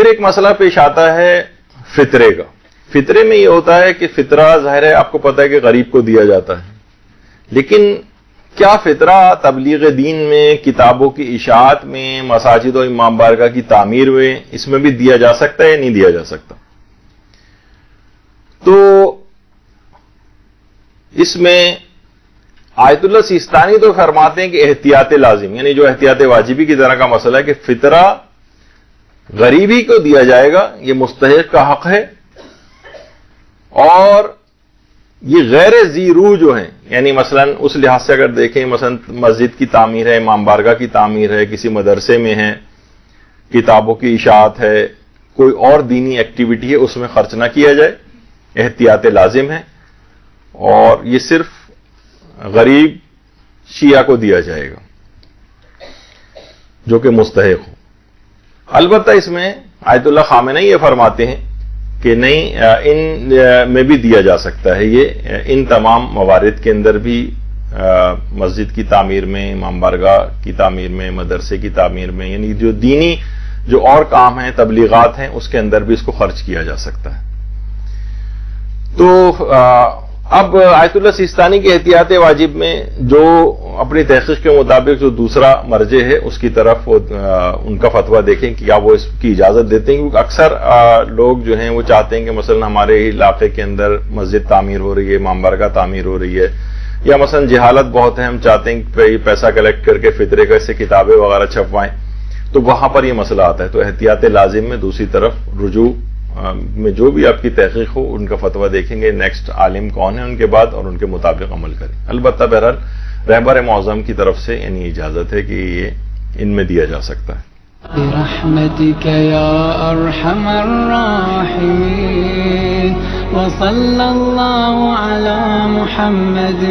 پھر ایک مسئلہ پیش آتا ہے فطرے کا. فطرے میں یہ ہوتا ہے کہ فطرہ ظاہر ہے آپ کو پتہ ہے کہ غریب کو دیا جاتا ہے، لیکن کیا فطرہ تبلیغ دین میں، کتابوں کی اشاعت میں، مساجد و امام بارگاہ کی تعمیر میں، اس میں بھی دیا جا سکتا ہے یا نہیں دیا جا سکتا؟ تو اس میں آیت اللہ سیستانی تو فرماتے ہیں کہ احتیاط لازم، یعنی جو احتیاط واجبی کی طرح کا مسئلہ ہے کہ فطرہ غریبی کو دیا جائے گا، یہ مستحق کا حق ہے، اور یہ غیر ذی روح جو ہیں، یعنی مثلا اس لحاظ سے اگر دیکھیں، مثلا مسجد کی تعمیر ہے، امام بارگاہ کی تعمیر ہے، کسی مدرسے میں ہے، کتابوں کی اشاعت ہے، کوئی اور دینی ایکٹیویٹی ہے، اس میں خرچ نہ کیا جائے، احتیاط لازم ہے، اور یہ صرف غریب شیعہ کو دیا جائے گا جو کہ مستحق ہو. البتہ اس میں آیت اللہ خامنئی یہ فرماتے ہیں کہ نہیں، ان میں بھی دیا جا سکتا ہے، یہ ان تمام موارد کے اندر بھی مسجد کی تعمیر میں، امام بارگاہ کی تعمیر میں، مدرسے کی تعمیر میں، یعنی جو دینی جو اور کام ہیں، تبلیغات ہیں، اس کے اندر بھی اس کو خرچ کیا جا سکتا ہے. تو اب آیت اللہ سیستانی کے احتیاط واجب میں جو اپنی تحقیق کے مطابق جو دوسرا مرجع ہے اس کی طرف ان کا فتویٰ دیکھیں کہ کیا وہ اس کی اجازت دیتے ہیں، کیونکہ اکثر لوگ جو ہیں وہ چاہتے ہیں کہ مثلا ہمارے علاقے کے اندر مسجد تعمیر ہو رہی ہے، امام بارگاہ تعمیر ہو رہی ہے، یا مثلا جہالت بہت ہے، ہم چاہتے ہیں کہ پیسہ کلیکٹ کر کے فطرے کا سے کتابیں وغیرہ چھپوائیں، تو وہاں پر یہ مسئلہ آتا ہے. تو احتیاط لازم میں دوسری طرف رجوع میں جو بھی آپ کی تحقیق ہو ان کا فتویٰ دیکھیں گے، نیکسٹ عالم کون ہے ان کے بعد، اور ان کے مطابق عمل کریں. البتہ بہرحال رہبر معظم کی طرف سے یعنی اجازت ہے کہ یہ ان میں دیا جا سکتا ہے. برحمتك يا أرحم الراحمين وصلى الله على محمد